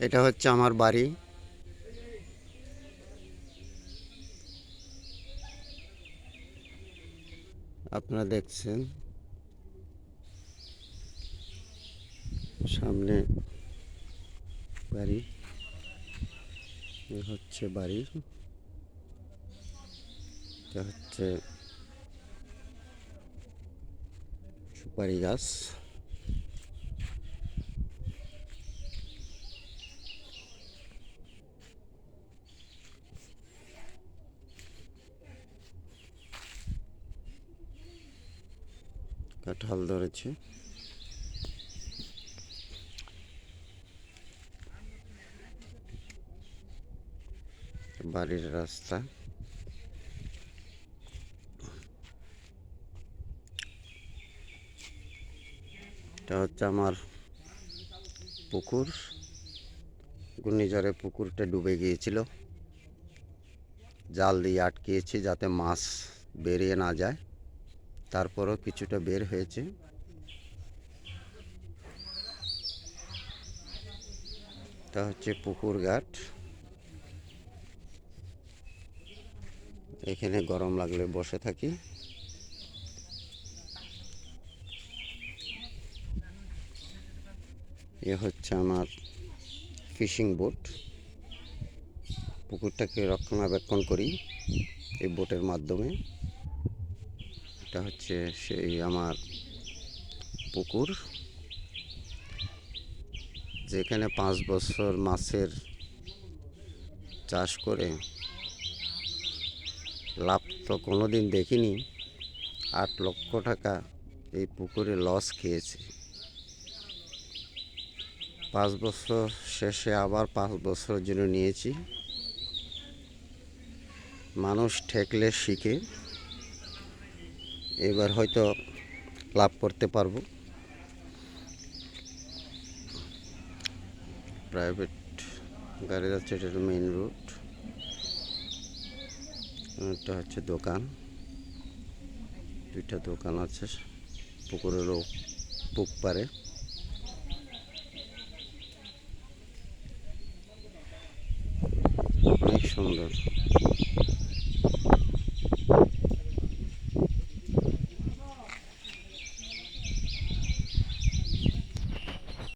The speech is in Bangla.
এটা হচ্ছে আমার বাড়ি। আপনারা দেখছেন সামনে বাড়ি। এ হচ্ছে বাড়ি। এটা হচ্ছে সুপারি গাছ। কাঁঠাল ধরেছে। বাড়ির রাস্তা। এটা হচ্ছে আমার পুকুর। ঘূর্ণিঝড়ে পুকুরটা ডুবে গিয়েছিল, জাল দিয়ে আটকিয়েছি যাতে মাছ বেরিয়ে না যায়। তারপরও কিছুটা বের হয়েছে। এটা হচ্ছে পুকুর ঘাট। এখানে গরম লাগলে বসে থাকি। এ হচ্ছে আমার ফিশিং বোট। পুকুরটাকে রক্ষণাবেক্ষণ করি এই বোটের মাধ্যমে। এটা হচ্ছে সেই আমার পুকুর, যেখানে 5 বছর মাছের চাষ করে লাভ তো কোনোদিন দেখিনি। 8 লক্ষ টাকা এই পুকুরে লস খেয়েছি। 5 বছর শেষে আবার 5 বছরের জন্য নিয়েছি। মানুষ ঠেকলে শিখে, এবার হয়তো লাভ করতে পারবো। প্রাইভেট গাড়ি যাচ্ছে, এটা মেইন রোড। এটা হচ্ছে দোকান, 2টা দোকান আছে পুকুরেরও পুক পারে। অনেক সুন্দর।